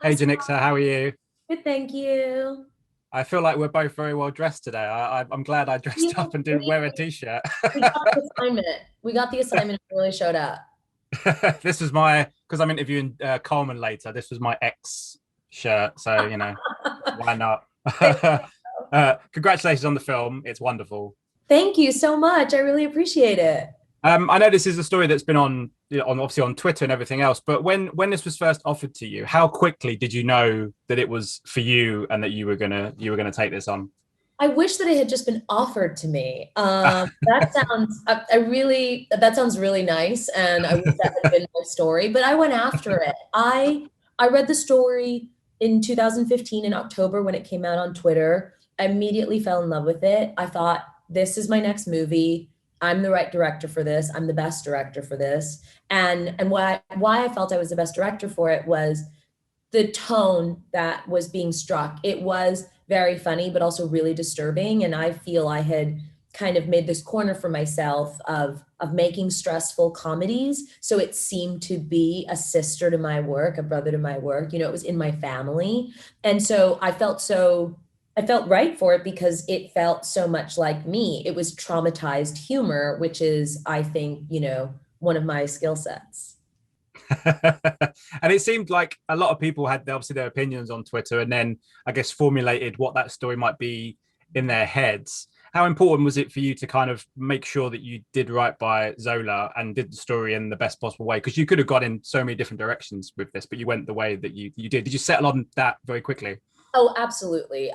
Hey Janicza, how are you? Good, thank you. I feel like we're both very well dressed today. I'm glad I We, dressed up and didn't wear a t-shirt. we got the assignment. We got the assignment and really showed up. This was my, because I'm interviewing Colman later. This was my ex shirt, so why not? Congratulations on the film. It's wonderful. Thank you so much. I really appreciate it. I know this is a story that's been on obviously on Twitter and everything else, but when this was first offered to you, how quickly did you know that it was for you and that you were gonna take this on? I wish that it had just been offered to me. That sounds really nice, and I wish that had been my story. But I went after it. I read the story in 2015 in October when it came out on Twitter. I immediately fell in love with it. I thought, this is my next movie. I'm the right director for this. I'm the best director for this. And why I felt I was the best director for it was the tone that was being struck. It was very funny, but also really disturbing. And I feel I had kind of made this corner for myself of making stressful comedies. So it seemed to be a sister to my work, a brother to my work. It was in my family. And so I felt right for it because it felt so much like me. It was traumatized humor, which is, I think, one of my skill sets. And it seemed like a lot of people had obviously their opinions on Twitter and then I guess formulated what that story might be in their heads. How important was it for you to kind of make sure that you did right by Zola and did the story in the best possible way? Because you could have gone in so many different directions with this, but you went the way that you did. Did you settle on that very quickly? Oh, absolutely.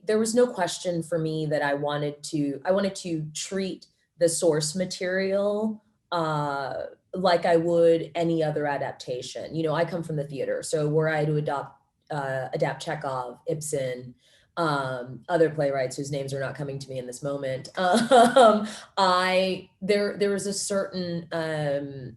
There was no question for me that I wanted to treat the source material like I would any other adaptation. I come from the theater, so were I to adapt Chekhov, Ibsen, other playwrights whose names are not coming to me in this moment, I there was a certain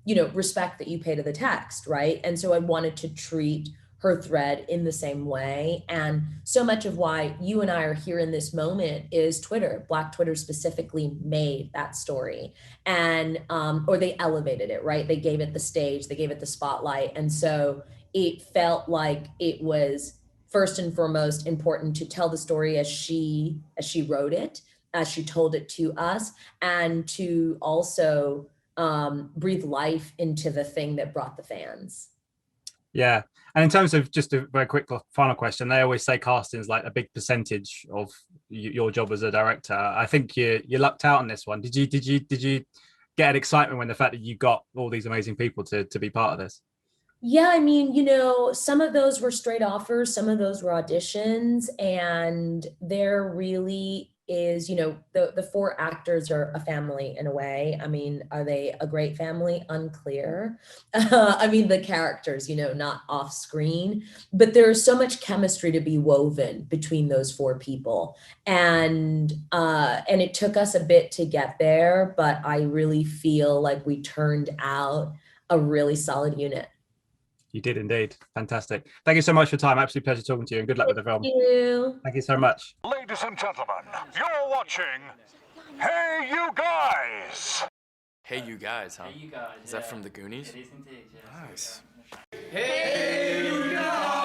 respect that you pay to the text, right? And so I wanted to treat her thread in the same way. And so much of why you and I are here in this moment is Twitter. Black Twitter specifically made that story, and or they elevated it, right? They gave it the stage, they gave it the spotlight. And so it felt like it was first and foremost important to tell the story as she wrote it, as she told it to us, and to also breathe life into the thing that brought the fans. Yeah. And in terms of just a very quick final question, they always say casting is like a big percentage of your job as a director. I think you lucked out on this one. Did you get an excitement when the fact that you got all these amazing people to be part of this? Yeah, I mean, some of those were straight offers, some of those were auditions, and there really is, the four actors are a family in a way. I mean, are they a great family? Unclear. I mean, the characters, not off screen, but there's so much chemistry to be woven between those four people. And it took us a bit to get there, but I really feel like we turned out a really solid unit. You did indeed. Fantastic. Thank you so much for your time. Absolute pleasure talking to you and good luck with the film. You. Thank you so much. Ladies and gentlemen, you're watching Hey You Guys! Hey, you guys, huh? Hey, you guys. Is that yeah. from the Goonies? It is indeed, yes. Nice. Hey You Guys!